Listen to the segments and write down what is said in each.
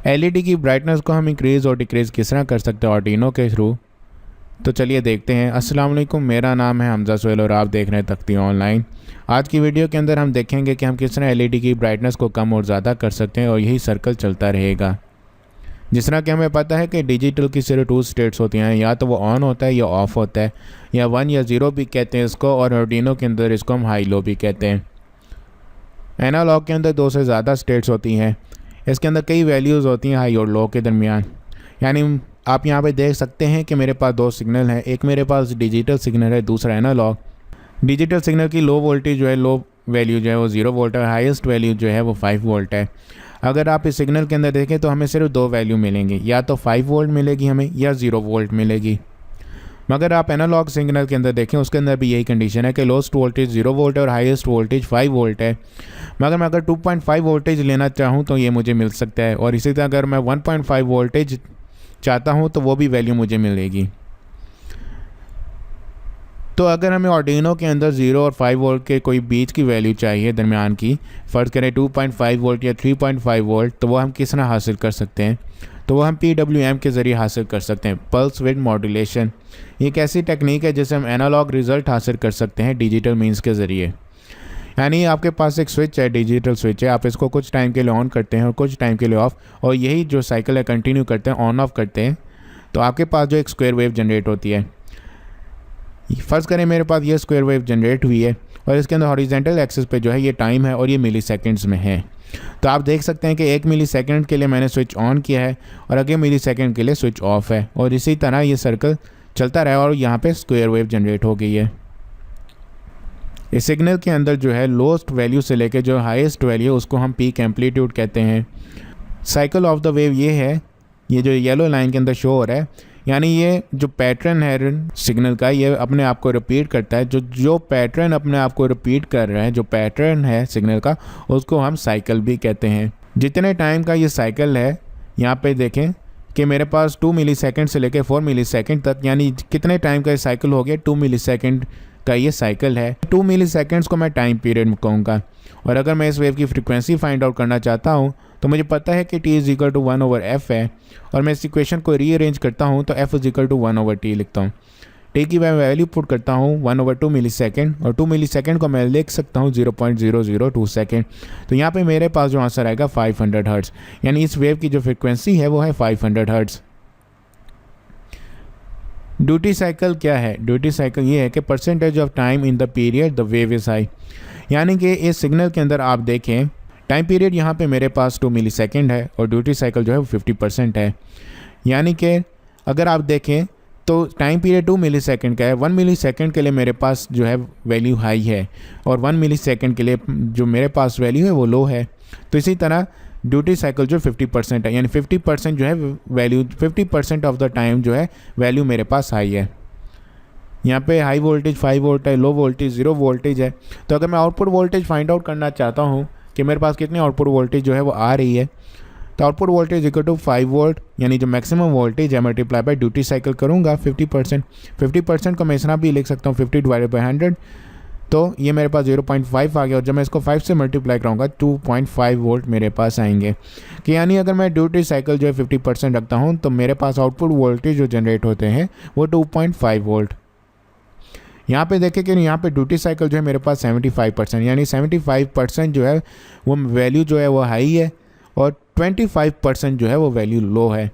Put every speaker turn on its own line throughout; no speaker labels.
LED की brightness को हम इंक्रीज़ और डिक्रीज़ किस तरह कर सकते हैं आर्डिनो के थ्रू, तो चलिए देखते हैं। अस्सलाम वालेकुम, मेरा नाम है हमजा सोहेल और आप देख रहे हैं तख्ती ऑनलाइन। आज की वीडियो के अंदर हम देखेंगे कि हम किस तरह एलईडी की ब्राइटनेस को कम और ज़्यादा कर सकते हैं और यही सर्कल चलता रहेगा। जिस तरह कि हमें पता है कि डिजिटल की सिर्फ 2 स्टेट्स होती हैं, या तो वो ऑन होता है या ऑफ़ होता है, या 1 या 0 भी कहते हैं इसको, और आर्डिनो के अंदर इसको हम हाई लो भी कहते हैं। एनालॉग के अंदर 2 से ज़्यादा स्टेट्स होती हैं। इसके अंदर कई वैल्यूज़ होती हैं हाई और लो के दरमियान। यानी आप यहाँ पे देख सकते हैं कि मेरे पास 2 सिग्नल हैं, एक मेरे पास डिजिटल सिग्नल है, दूसरा एनालॉग। डिजिटल सिग्नल की लो वोल्टेज जो है, लो वैल्यू जो है वो 0 वोल्ट है, हाईएस्ट वैल्यू जो है वो 5 वोल्ट है। अगर आप इस सिग्नल के अंदर देखें तो हमें सिर्फ 2 वैल्यू मिलेंगी, या तो 5 वोल्ट मिलेगी हमें या 0 वोल्ट मिलेगी। मगर आप एनालॉग सिग्नल के अंदर देखें, उसके अंदर भी यही कंडीशन है कि लोएस्ट वोल्टेज 0 वोल्ट है और हाईएस्ट वोल्टेज 5 वोल्ट है। मगर मैं अगर 2.5 वोल्टेज लेना चाहूँ तो ये मुझे मिल सकता है, और इसी तरह अगर मैं 1.5 वोल्टेज चाहता हूँ तो वो भी वैल्यू मुझे मिलेगी। तो अगर हमें आर्डिनो के अंदर 0 और 5 वोल्ट के कोई बीच की वैल्यू चाहिए, दरमियान की, फ़र्ज़ करें 2.5 वोल्ट या 3.5 वोल्ट, तो वो हम किस तरह हासिल कर सकते हैं? तो वो हम PWM के ज़रिए हासिल कर सकते हैं, पल्स विद मॉड्यूलेशन। ये एक ऐसी टेक्निक है जिससे हम एनालॉग रिज़ल्ट हासिल कर सकते हैं डिजिटल मीन्स के ज़रिए। यानी आपके पास एक स्विच है, डिजिटल स्विच है, आप इसको कुछ टाइम के लिए ऑन करते हैं और कुछ टाइम के लिए ऑफ़, और यही जो साइकिल है कंटिन्यू करते हैं, ऑन ऑफ करते हैं, तो आपके पास जो एक स्क्वायर वेव जनरेट होती है। फ़र्ज़ करें मेरे पास ये स्क्वायर वेव जनरेट हुई है और इसके अंदर हॉरिजॉन्टल एक्सिस पे जो है ये टाइम है और ये मिली सेकेंड्स में है। तो आप देख सकते हैं कि 1 मिली सेकेंड के लिए मैंने स्विच ऑन किया है और अगले मिली सेकेंड के लिए स्विच ऑफ है, और इसी तरह ये सर्कल चलता रहा और यहाँ पे स्क्वायर वेव जनरेट हो गई है। इस सिग्नल के अंदर जो है लोएस्ट वैल्यू से लेकर जो हाईएस्ट वैल्यू उसको हम पीक एम्पलीट्यूड कहते हैं। साइकिल ऑफ द वेव ये है, ये जो येलो लाइन के अंदर शो हो रहा है, यानी ये जो पैटर्न है सिग्नल का, ये अपने आप को रिपीट करता है। जो पैटर्न अपने आप को रिपीट कर रहा है, जो पैटर्न है सिग्नल का, उसको हम साइकिल भी कहते हैं। जितने टाइम का ये साइकिल है, यहाँ पे देखें कि मेरे पास 2 मिली सेकेंड से लेकर 4 मिली सेकेंड तक, यानी कितने टाइम का ये साइकिल हो गया, 2 मिली सेकेंड का ये साइकिल है। 2 मिली सेकेंड्स को मैं टाइम पीरियड कहूँगा। और अगर मैं इस वेव की फ्रिक्वेंसी फाइंड आउट करना चाहता हूँ तो मुझे पता है कि t = 1/f है, और मैं इस इक्वेशन को रीअरेंज करता हूँ तो f = 1/t लिखता हूँ। t की मैं वैल्यू पुट करता हूँ 1/2 मिली सेकेंड, और 2 मिली सेकेंड को मैं लिख सकता हूँ 0.002 सेकेंड। तो यहाँ पे मेरे पास जो आंसर आएगा 500 हर्ट्ज़, यानी इस वेव की जो फ्रिक्वेंसी है वो है 500 हर्ट्ज़। ड्यूटी साइकिल क्या है? ड्यूटी साइकिल ये है कि percentage of time in the period the wave is high. यानी कि इस सिग्नल के अंदर आप देखें, टाइम पीरियड यहाँ पे मेरे पास 2 मिली सेकेंड है और ड्यूटी साइकिल जो है वो 50% है। यानी कि अगर आप देखें तो टाइम पीरियड 2 मिली सेकेंड का है, 1 मिली सेकेंड के लिए मेरे पास जो है वैल्यू हाई है, और 1 मिली सेकेंड के लिए जो मेरे पास वैल्यू है वो लो है। तो इसी तरह ड्यूटी साइकिल जो 50% है, यानी 50% जो है वैल्यू, 50% ऑफ द टाइम जो है वैल्यू मेरे पास हाई है। यहाँ पे हाई वोल्टेज 5 वोल्ट है, लो वोल्टेज 0 वोल्टेज है। तो अगर मैं आउटपुट वोल्टेज फाइंड आउट करना चाहता हूँ कि मेरे पास कितनी आउटपुट वोल्टेज जो है वो आ रही है, तो आउटपुट वोल्टेज = 5 वोल्ट, यानी जो मैक्सिमम वोल्टेज है मल्टीप्लाई बाय ड्यूटी साइकिल करूँगा 50%। 50% को मैं इस तरह भी लिख सकता हूँ 50/100, तो ये मेरे पास 0.5 आ गया, और जब मैं इसको 5 से मल्टीप्लाई कराऊंगा 2.5 वोल्ट मेरे पास आएंगे। कि यानी अगर मैं ड्यूटी साइकिल जो है 50% रखता हूँ तो मेरे पास आउटपुट वोल्टेज जो जनरेट होते हैं वो 2.5 वोल्ट। यहाँ पे देखें कि यहाँ पे ड्यूटी साइकिल जो है मेरे पास 75%, यानी 75% जो है वो वैल्यू जो है वो हाई है, और 25% जो है वो वैल्यू लो है।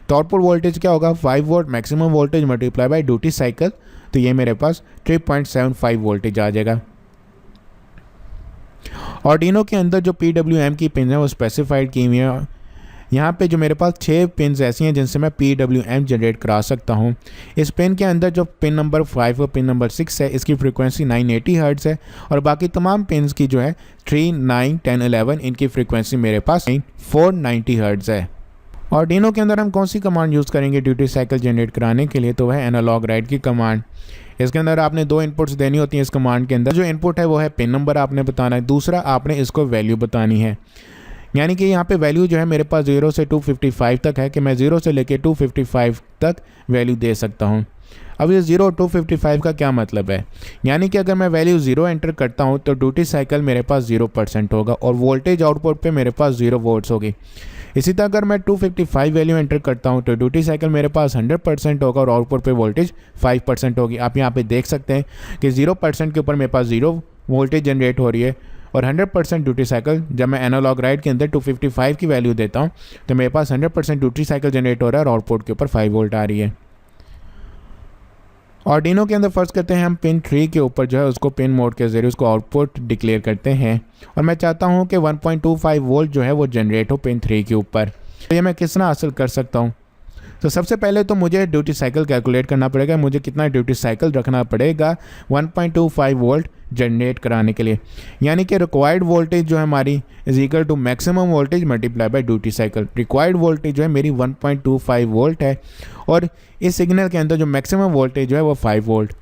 तो आउटपुट वोल्टेज क्या होगा? 5 volt maximum voltage multiply by duty cycle, तो ये मेरे पास 3.75 वोल्टेज आ जाएगा। आर्डिनो के अंदर जो PWM की पिन है वो स्पेसिफाइड की हुई है। यहाँ पे जो मेरे पास 6 पिन्स ऐसी हैं जिनसे मैं PWM जनरेट करा सकता हूँ। इस पिन के अंदर जो पिन नंबर 5 और पिन नंबर 6 है, इसकी फ्रीक्वेंसी 980 हर्ट्ज़ है, और बाकी तमाम पिन्स की जो है 3, 9, 10, 11 इनकी फ्रीक्वेंसी मेरे पास 490 हर्ट्ज़ है। आर्डिनो के अंदर हम कौन सी कमांड यूज़ करेंगे ड्यूटी साइकिल जनरेट कराने के लिए? तो वह एनालॉग राइट की कमांड। इसके अंदर आपने 2 इनपुट्स देनी होती हैं। इस कमांड के अंदर जो इनपुट है वो है पिन नंबर आपने बताना है, दूसरा आपने इसको वैल्यू बतानी है। यानी कि यहाँ पे वैल्यू जो है मेरे पास 0 से 255 तक है, कि मैं 0 से लेके 255 तक वैल्यू दे सकता हूँ। अब ये 0 255 का क्या मतलब है? यानी कि अगर मैं वैल्यू 0 एंटर करता हूँ तो ड्यूटी साइकिल मेरे पास 0% होगा और वोल्टेज आउटपुट पे मेरे पास 0 वोल्ट्स होगी। इसी तरह अगर मैं 255 वैल्यू एंटर करता हूँ तो ड्यूटी साइकिल मेरे पास 100% होगा और आउटपुट पे वोल्टेज 5% होगी। आप यहाँ पे देख सकते हैं कि 0% के ऊपर मेरे पास 0 वोल्टेज जनरेट हो रही है और 100% ड्यूटी साइकिल जब मैं एनालॉग राइट के अंदर 255 की वैल्यू देता हूँ तो मेरे पास 100% ड्यूटी साइकिल जनरेट हो रहा है और आउटपुट के ऊपर 5 वोल्ट आ रही है। आर्डिनो के अंदर फर्ज करते हैं हम पिन 3 के ऊपर जो है उसको पिन मोड के जरिए उसको आउटपुट डिक्लेयर करते हैं और मैं चाहता हूं कि 1.25 वोल्ट जो है वो जनरेट हो पिन 3 के ऊपर। तो ये मैं किस तरह हासिल कर सकता हूं? तो सबसे पहले तो मुझे ड्यूटी साइकिल कैलकुलेट करना पड़ेगा। मुझे कितना ड्यूटी साइकिल रखना पड़ेगा 1.25 वोल्ट जनरेट कराने के लिए, यानी कि रिक्वायर्ड वोल्टेज जो है हमारी is equal to maximum voltage multiply by duty cycle. Required voltage जो है मेरी 1.25 वोल्ट है और इस सिग्नल के अंदर जो मैक्सिमम वोल्टेज जो है वो 5 volt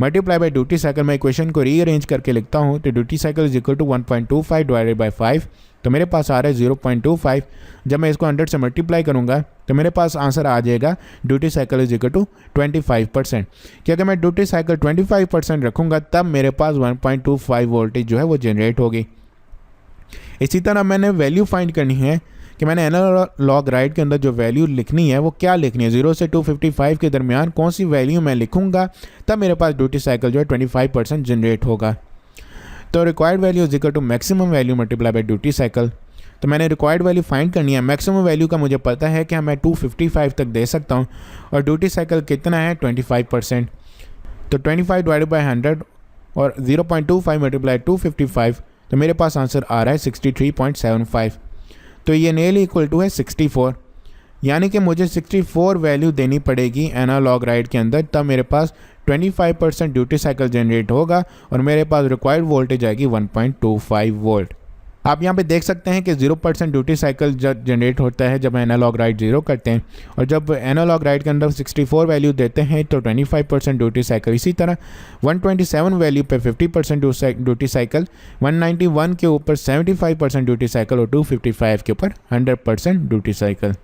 multiply by duty cycle. मैं इक्वेशन को रीअरेंज करके लिखता हूँ तो duty cycle is equal to 1.25 divided by 5, तो मेरे पास आ रहा है 0.25। जब मैं इसको 100 से मल्टीप्लाई करूँगा तो मेरे पास आंसर आ जाएगा duty cycle is equal to 25%। कि अगर मैं ड्यूटी साइकिल 25% रखूँगा तब मेरे पास 1.25 वोल्टेज जो है वो जनरेट होगी। इसी तरह मैंने वैल्यू फाइंड करनी है कि मैंने एनालॉग राइट के अंदर जो वैल्यू लिखनी है वो क्या लिखनी है, 0 से 255 के दरमियान कौन सी वैल्यू मैं लिखूँगा तब मेरे पास ड्यूटी साइकिल जो है 25% जनरेट होगा। तो required value is equal to maximum value multiply by duty cycle. तो मैंने रिक्वायर्ड वैल्यू फाइंड करनी है। मैक्सिमम वैल्यू का मुझे पता है कि मैं 255 तक दे सकता हूँ और ड्यूटी साइकिल कितना है 25%। तो 25 डिवाइडेड बाय 100 और 0.25 मल्टीप्लाई 255 तो मेरे पास आंसर आ रहा है 63.75। तो ये नियरली इक्वल टू है 64, यानी कि मुझे 64 वैल्यू देनी पड़ेगी एनालॉग राइट के अंदर तब मेरे पास 25% ड्यूटी साइकिल जनरेट होगा और मेरे पास रिक्वायर्ड वोल्टेज आएगी 1.25 वोल्ट। आप यहाँ पे देख सकते हैं कि 0% ड्यूटी साइकिल जनरेट होता है जब एनालॉग राइट 0 करते हैं और जब एनालॉग राइट के अंदर 64 वैल्यू देते हैं तो 25% ड्यूटी साइकिल। इसी तरह 127 वैल्यू पे 50% ड्यूटी साइकिल, 191 के ऊपर 75% ड्यूटी साइकिल और 255 के ऊपर 100% ड्यूटी साइकिल।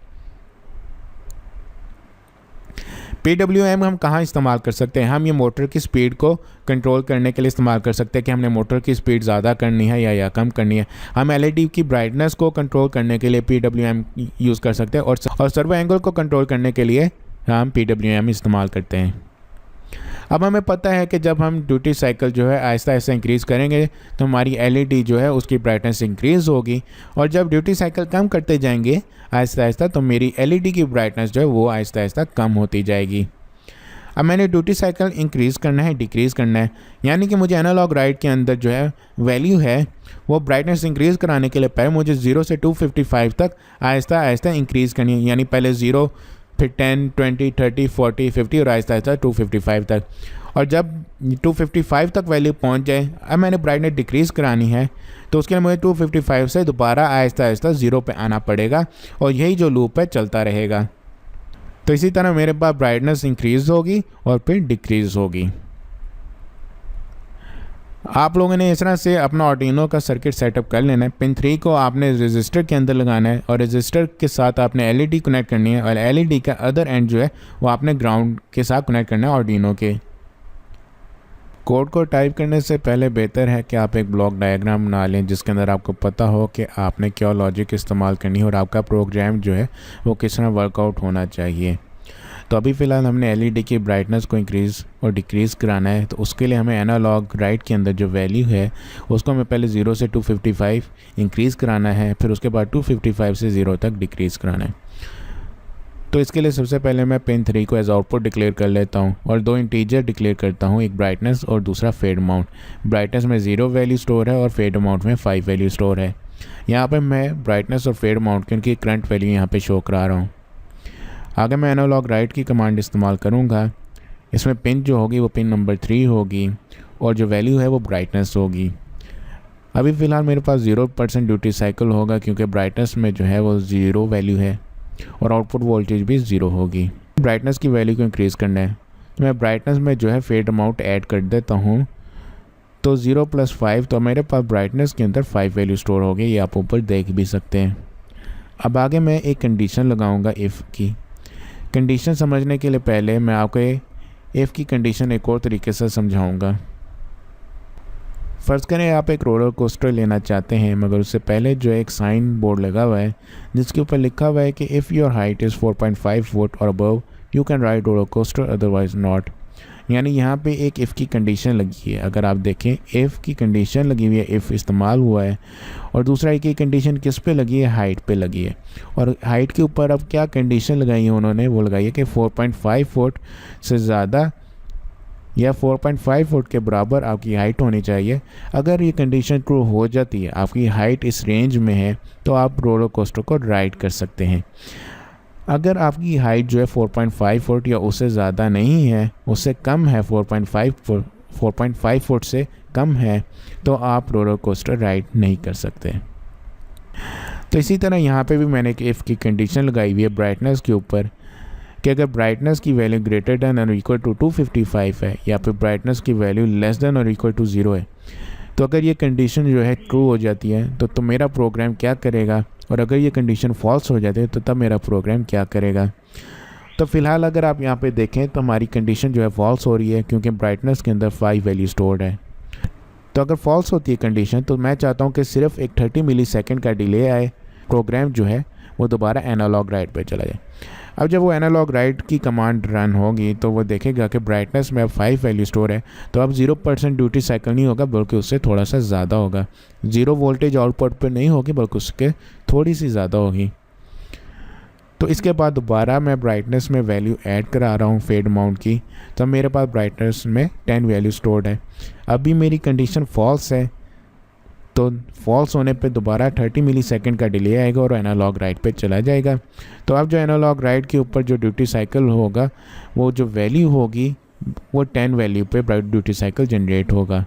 PWM हम कहाँ इस्तेमाल कर सकते हैं? हम ये मोटर की स्पीड को कंट्रोल करने के लिए इस्तेमाल कर सकते हैं कि हमने मोटर की स्पीड ज़्यादा करनी है या कम करनी है। हम LED की ब्राइटनेस को कंट्रोल करने के लिए PWM यूज़ कर सकते हैं और सर्वो एंगल को कंट्रोल करने के लिए हम PWM इस्तेमाल करते हैं। अब हमें पता है कि जब हम ड्यूटी साइकिल जो है आहिस्ता आहिस्ता इंक्रीज़ करेंगे तो हमारी LED जो है उसकी ब्राइटनेस इंक्रीज़ होगी और जब ड्यूटी साइकिल कम करते जाएंगे आहिस्ता आहिस्ता तो मेरी LED की ब्राइटनेस जो है वो आहिस्ता आहिस्ता कम होती जाएगी। अब मैंने ड्यूटी साइकिल इंक्रीज़ करना है, डिक्रीज़ करना है, यानी कि मुझे एनालॉग राइट के अंदर जो है वैल्यू है वो ब्राइटनेस इंक्रीज़ कराने के लिए पहले मुझे 0 से 255 तक आहिस्ता आहिस्ता इंक्रीज़ करनी है, यानी पहले 0 फिर 10, 20, 30, 40, 50 और आहिस्ता आहिस्ता 255 तक। और जब 255 तक वैल्यू पहुंच जाए अब मैंने ब्राइटनेस डिक्रीज़ करानी है तो उसके लिए मुझे 255 से दोबारा आहिस्ता आहिस्ता 0 पे आना पड़ेगा और यही जो लूप है चलता रहेगा। तो इसी तरह मेरे पास ब्राइटनेस इंक्रीज़ होगी और फिर डिक्रीज़ होगी। आप लोगों ने इस तरह से अपना आर्डिनो का सर्किट सेटअप कर लेना है। पिन 3 को आपने रजिस्टर के अंदर लगाना है और रजिस्टर के साथ आपने LED कनेक्ट करनी है और LED का अदर एंड जो है वो आपने ग्राउंड के साथ कनेक्ट करना है आर्डिनो के। कोड को टाइप करने से पहले बेहतर है कि आप एक ब्लॉक डायग्राम बना लें जिसके अंदर आपको पता हो कि आपने क्या लॉजिक इस्तेमाल करनी है और आपका प्रोग्राम जो है वो किस तरह वर्कआउट होना चाहिए। तो अभी फ़िलहाल हमने LED की ब्राइटनेस को इंक्रीज़ और डिक्रीज़ कराना है, तो उसके लिए हमें एनालॉग राइट के अंदर जो वैल्यू है उसको हमें पहले 0 से 255 इंक्रीज़ कराना है, फिर उसके बाद 255 से 0 तक डिक्रीज़ कराना है। तो इसके लिए सबसे पहले मैं पिन 3 को एज आउटपुट डिक्लेयर कर लेता हूँ और 2 इंटीजर डिक्लेयर करता हूँ, एक ब्राइटनेस और दूसरा फेड अमाउंट। ब्राइटनेस में 0 वैल्यू स्टोर है और फेड अमाउंट में 5 वैल्यू स्टोर है। यहाँ पे मैं ब्राइटनेस और फेड अमाउंट की उनकी करंट वैल्यू यहाँ पे शो करा रहा हूँ। आगे मैं एनालॉग राइट की कमांड इस्तेमाल करूँगा। इसमें पिन जो होगी वो पिन नंबर 3 होगी और जो वैल्यू है वो ब्राइटनेस होगी। अभी फ़िलहाल मेरे पास 0% ड्यूटी साइकिल होगा क्योंकि ब्राइटनेस में जो है वो 0 वैल्यू है और आउटपुट वोल्टेज भी 0 होगी। ब्राइटनेस की वैल्यू को इंक्रीज़ करना है तो मैं ब्राइटनेस में जो है फेड अमाउंट ऐड कर देता हूँ। तो 0 + 5 तो मेरे पास ब्राइटनेस के अंदर 5 वैल्यू स्टोर हो गई, ये आप ऊपर देख भी सकते हैं। अब आगे मैं एक कंडीशन लगाऊंगा इफ़ की। कंडीशन समझने के लिए पहले मैं आपको इफ़ की कंडीशन एक और तरीके से समझाऊंगा। फ़र्ज़ करें आप एक रोलर कोस्टर लेना चाहते हैं, मगर उससे पहले जो एक साइन बोर्ड लगा हुआ है जिसके ऊपर लिखा हुआ है कि if your height is 4.5 foot और above you can ride roller coaster, otherwise not. यानी यहाँ पे एक इफ़ की कंडीशन लगी है। अगर आप देखें इफ़ की कंडीशन लगी हुई है, इफ़ इस्तेमाल हुआ है, और दूसरा एक ही कंडीशन किस पे लगी है, हाइट पे लगी है। और हाइट के ऊपर अब क्या कंडीशन लगाई है उन्होंने, वो लगाई है कि 4.5 फुट से ज़्यादा या 4.5 फुट के बराबर आपकी हाइट होनी चाहिए। अगर ये कंडीशन ट्रू हो जाती है, आपकी हाइट इस रेंज में है, तो आप रोलर कोस्टर को राइड कर सकते हैं। अगर आपकी हाइट जो है 4.5 फुट या उससे ज़्यादा नहीं है, उससे कम है, 4.5 फुट से कम है, तो आप रोलर कोस्टर राइड नहीं कर सकते। तो इसी तरह यहाँ पे भी मैंने एक इफ़ की कंडीशन लगाई हुई है ब्राइटनेस के ऊपर कि अगर ब्राइटनेस की वैल्यू ग्रेटर देन और इक्वल टू 255 है या फिर ब्राइटनेस की वैल्यू लेस देन और इक्वल टू 0 है, तो अगर ये कंडीशन जो है ट्रू हो जाती है तो मेरा प्रोग्राम क्या करेगा, और अगर ये कंडीशन फॉल्स हो जाती है तो तब मेरा प्रोग्राम क्या करेगा। तो फ़िलहाल अगर आप यहाँ पे देखें तो हमारी कंडीशन जो है फॉल्स हो रही है क्योंकि ब्राइटनेस के अंदर 5 वैल्यू स्टोर्ड है। तो अगर फॉल्स होती है कंडीशन तो मैं चाहता हूँ कि सिर्फ एक 30 मिली सेकेंड का डिले आए, प्रोग्राम जो है वो दोबारा एनालॉग राइट पे चला जाए। अब जब वो एनालॉग राइट की कमांड रन होगी तो वो देखेगा कि ब्राइटनेस में अब 5 वैल्यू स्टोर है, तो अब 0% ड्यूटी साइकिल नहीं होगा बल्कि उससे थोड़ा सा ज़्यादा होगा। 0 वोल्टेज आउटपुट पे नहीं होगी बल्कि उसके थोड़ी सी ज़्यादा होगी। तो इसके बाद दोबारा मैं ब्राइटनेस में वैल्यू ऐड करा रहा हूँ फेड अमाउंट की, तब मेरे पास ब्राइटनेस में 10 वैल्यू स्टोर्ड है। अभी मेरी कंडीशन फॉल्स है, तो फॉल्स होने पे दोबारा 30 मिली सेकेंड का डिले आएगा और एनालॉग राइट पे चला जाएगा। तो अब जो एनालॉग राइट के ऊपर जो ड्यूटी साइकिल होगा, वो जो वैल्यू होगी वो 10 वैल्यू पे ड्यूटी साइकिल जनरेट होगा।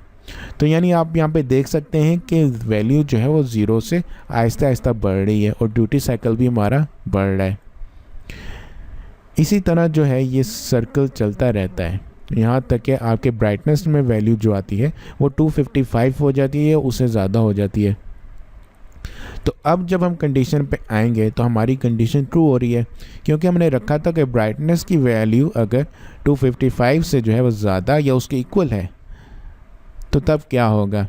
तो यानी आप यहाँ पे देख सकते हैं कि वैल्यू जो है वो 0 से आहिस्ता आहिस्ता बढ़ रही है और ड्यूटी साइकिल भी हमारा बढ़ रहा है। इसी तरह जो है ये सर्कल चलता रहता है यहाँ तक कि आपके ब्राइटनेस में वैल्यू जो आती है वो 255 हो जाती है, उससे ज़्यादा हो जाती है। तो अब जब हम कंडीशन पे आएंगे तो हमारी कंडीशन ट्रू हो रही है क्योंकि हमने रखा था कि ब्राइटनेस की वैल्यू अगर 255 से जो है वो ज़्यादा या उसके इक्वल है तो तब क्या होगा।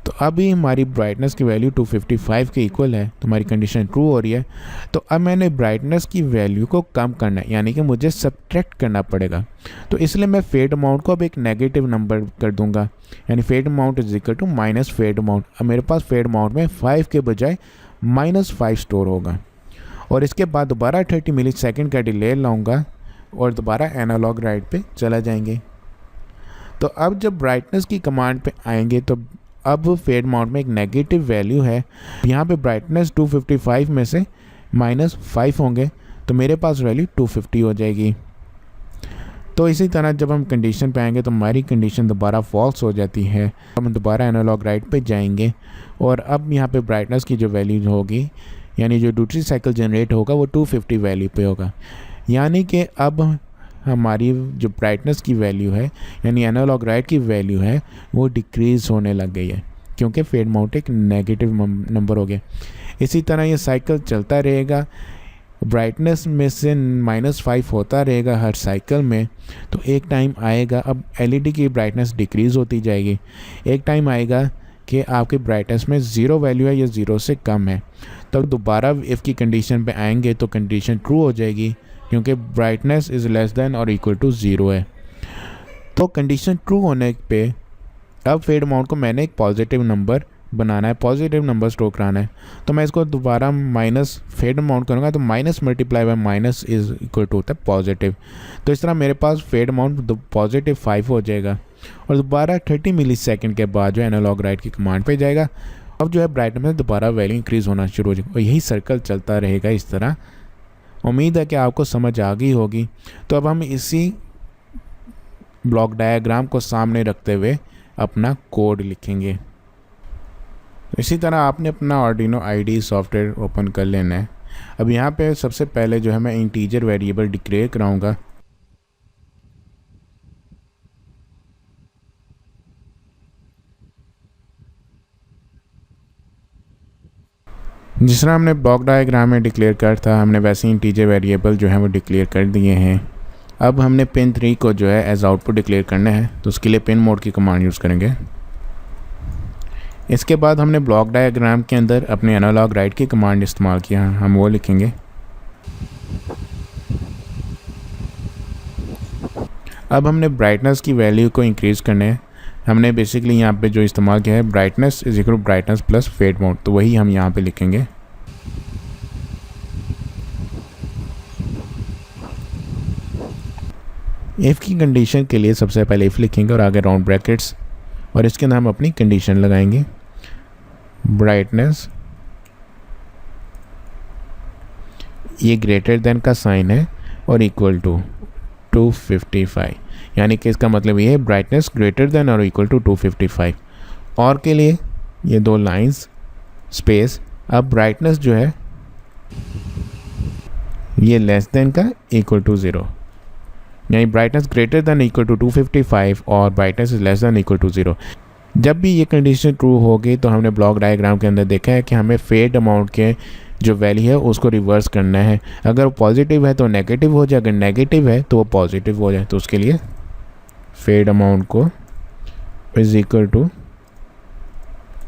तो अभी हमारी ब्राइटनेस की वैल्यू 255 के इक्वल है, तो हमारी कंडीशन ट्रू हो रही है। तो अब मैंने ब्राइटनेस की वैल्यू को कम करना है, यानी कि मुझे सब्ट्रैक्ट करना पड़ेगा। तो इसलिए मैं फेड अमाउंट को अब एक नेगेटिव नंबर कर दूंगा, यानी fade amount is equal to minus fade amount. अब मेरे पास फेड अमाउंट में 5 के बजाय -5 स्टोर होगा और इसके बाद दोबारा 30 मिली सेकेंड का डिले लाऊंगा और दोबारा एनालॉग राइट पे चला जाएंगे। तो अब जब ब्राइटनेस की कमांड पे आएंगे तो अब फेड अमाउंट में एक नेगेटिव वैल्यू है, यहाँ पे ब्राइटनेस 255 में से -5 होंगे तो मेरे पास वैल्यू 250 हो जाएगी। तो इसी तरह जब हम कंडीशन पे आएंगे तो हमारी कंडीशन दोबारा फॉल्स हो जाती है। हम दोबारा एनालॉग राइट पे जाएंगे और अब यहाँ पे ब्राइटनेस की जो वैल्यू होगी, यानी जो ड्यूटी साइकिल जनरेट होगा वो 250 वैल्यू पे होगा। यानी कि अब हमारी जो ब्राइटनेस की वैल्यू है, यानी एनालॉग राइट की वैल्यू है, वो डिक्रीज़ होने लग गई है क्योंकि फेड अमाउंट एक नेगेटिव नंबर हो गया। इसी तरह ये साइकिल चलता रहेगा, ब्राइटनेस में से -5 होता रहेगा हर साइकिल में। तो एक टाइम आएगा, अब एलईडी की ब्राइटनेस डिक्रीज़ होती जाएगी। एक टाइम आएगा कि आपकी ब्राइटनेस में 0 वैल्यू है या 0 से कम है, तब दोबारा इफ़ की कंडीशन पे आएंगे तो कंडीशन ट्रू हो जाएगी क्योंकि ब्राइटनेस इज़ लेस देन और इक्वल टू 0 है। तो कंडीशन ट्रू होने पे अब फेड अमाउंट को मैंने एक पॉजिटिव नंबर बनाना है, पॉजिटिव नंबर स्टोर कराना है। तो मैं इसको दोबारा माइनस फेड अमाउंट करूँगा तो minus multiply by minus is equal to होता है पॉजिटिव। तो इस तरह मेरे पास फेड अमाउंट +5 हो जाएगा और दोबारा 30 मिली सेकेंड के बाद जो एनालॉग राइट की कमांड पे जाएगा। अब जो है ब्राइटनेस में दोबारा वैल्यू इंक्रीज़ होना शुरू हो जाएगा और यही सर्कल चलता रहेगा इस तरह। उम्मीद है कि आपको समझ आ गई होगी। तो अब हम इसी ब्लॉक डायग्राम को सामने रखते हुए अपना कोड लिखेंगे। इसी तरह आपने अपना आर्डिनो आईडी सॉफ्टवेयर ओपन कर लेना है। अब यहाँ पे सबसे पहले जो है मैं इंटीजर वेरिएबल डिक्लेयर कराऊंगा। जिस तरह हमने ब्लॉक डायग्राम में डिक्लेयर कर था, हमने वैसे ही इंटीजर वेरिएबल जो है वो डिक्लेयर कर दिए हैं। अब हमने पिन 3 को जो है एज आउटपुट डिक्लेयर करना है, तो उसके लिए पिन मोड की कमांड यूज़ करेंगे। इसके बाद हमने ब्लॉक डायग्राम के अंदर अपने एनालॉग राइट की कमांड इस्तेमाल किया, हम वो लिखेंगे। अब हमने ब्राइटनेस की वैल्यू को इंक्रीज़ करना है। हमने बेसिकली यहाँ पे जो इस्तेमाल किया है brightness is equal to brightness plus fade mode, तो वही हम यहाँ पे लिखेंगे। इफ़ की कंडीशन के लिए सबसे पहले इफ़ लिखेंगे और आगे राउंड ब्रैकेट्स, और इसके अंदर हम अपनी कंडीशन लगाएंगे। ब्राइटनेस ये ग्रेटर देन का साइन है और इक्वल टू 255, यानी कि इसका मतलब ये है ब्राइटनेस ग्रेटर देन और इक्वल टू 255। और के लिए ये दो लाइंस स्पेस, अब ब्राइटनेस जो है ये लेस देन का इक्वल टू 0, यानी brightness greater than equal to 255 और brightness is less than equal to 0। जब भी ये कंडीशन ट्रू होगी तो हमने ब्लॉक डायग्राम के अंदर देखा है कि हमें फेड अमाउंट के जो वैल्यू है उसको रिवर्स करना है। अगर वो पॉजिटिव है तो नेगेटिव हो जाए, अगर नेगेटिव है तो वो पॉजिटिव हो जाए। तो उसके लिए फेड अमाउंट को is equal to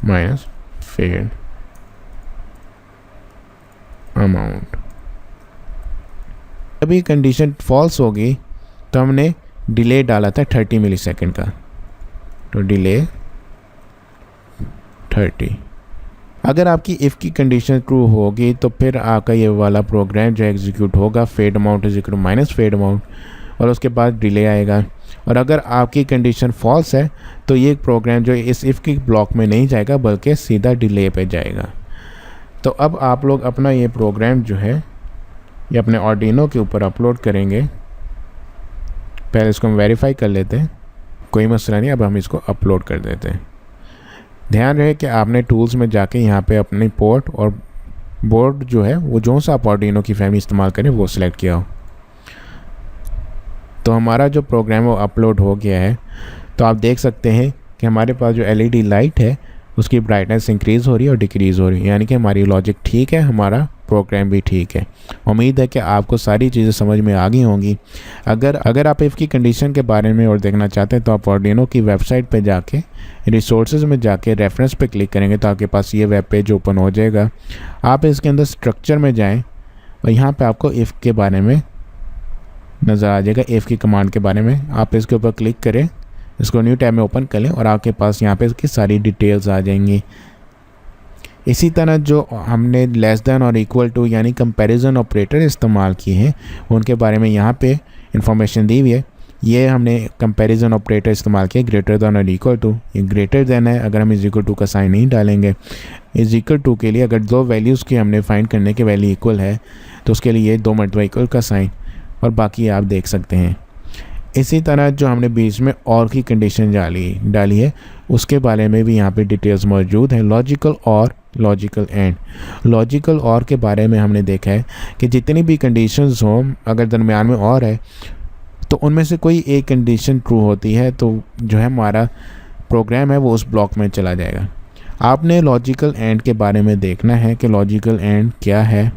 minus fade amount. जब ये कंडीशन फॉल्स होगी तो हमने डिले डाला था 30 मिलीसेकंड का, तो डिले 30। अगर आपकी इफ़ की कंडीशन ट्रू होगी तो फिर आपका ये वाला प्रोग्राम जो एग्जीक्यूट होगा fade amount is equal to minus fade amount, और उसके बाद डिले आएगा। और अगर आपकी कंडीशन फॉल्स है तो ये प्रोग्राम जो इस इफ़ की ब्लॉक में नहीं जाएगा बल्कि सीधा डिले पे जाएगा। तो अब आप लोग अपना ये प्रोग्राम जो है ये अपने आर्डिनो के ऊपर अपलोड करेंगे। पहले इसको हम वेरीफाई कर लेते हैं, कोई मसला नहीं। अब हम इसको अपलोड कर देते हैं। ध्यान रहे कि आपने टूल्स में जाके यहाँ पे अपनी पोर्ट और बोर्ड जो है वो जो सा आप आर्डिनो की फैमिली इस्तेमाल करें वो सिलेक्ट किया हो। तो हमारा जो प्रोग्राम वो अपलोड हो गया है। तो आप देख सकते हैं कि हमारे पास जो एलईडी लाइट है उसकी ब्राइटनेस इंक्रीज़ हो रही है और डिक्रीज़ हो रही है, यानी कि हमारी लॉजिक ठीक है, हमारा प्रोग्राम भी ठीक है। उम्मीद है कि आपको सारी चीज़ें समझ में आ गई होंगी। अगर आप इफ़ की कंडीशन के बारे में और देखना चाहते हैं तो आप आर्डिनो की वेबसाइट पे जाके रिसोर्सेज में जाके रेफरेंस पे क्लिक करेंगे तो आपके पास ये वेब पेज ओपन हो जाएगा। आप इसके अंदर स्ट्रक्चर में जाएं और यहाँ पे आपको इफ़ के बारे में नज़र आ जाएगा, इफ़ की कमांड के बारे में। आप इसके ऊपर क्लिक करें, इसको न्यू टैब में ओपन कर लें और आपके पास यहाँ पे इसकी सारी डिटेल्स आ जाएंगी। इसी तरह जो हमने लेस देन और इक्वल टू यानी कंपैरिजन ऑपरेटर इस्तेमाल किए हैं उनके बारे में यहाँ पे इंफॉर्मेशन दी हुई है। ये हमने कंपैरिजन ऑपरेटर इस्तेमाल किया ग्रेटर देन और इक्वल टू। ये ग्रेटर देन है, अगर हम इज इक्वल टू का साइन नहीं डालेंगे। इज इक्वल टू के लिए अगर दो वैल्यूज़ की हमने फाइंड करने के वैल्यू इक्वल है तो उसके लिए 2 मरतबा इक्वल का साइन, और बाकी आप देख सकते हैं। इसी तरह जो हमने बीच में और की कंडीशन डाली है उसके बारे में भी यहाँ पे डिटेल्स मौजूद हैं। लॉजिकल और लॉजिकल एंड। लॉजिकल और के बारे में हमने देखा है कि जितनी भी कंडीशंस हों अगर दरमियान में और है तो उनमें से कोई एक कंडीशन ट्रू होती है तो जो है हमारा प्रोग्राम है वो उस ब्लॉक में चला जाएगा। आपने लॉजिकल एंड के बारे में देखना है कि लॉजिकल एंड क्या है।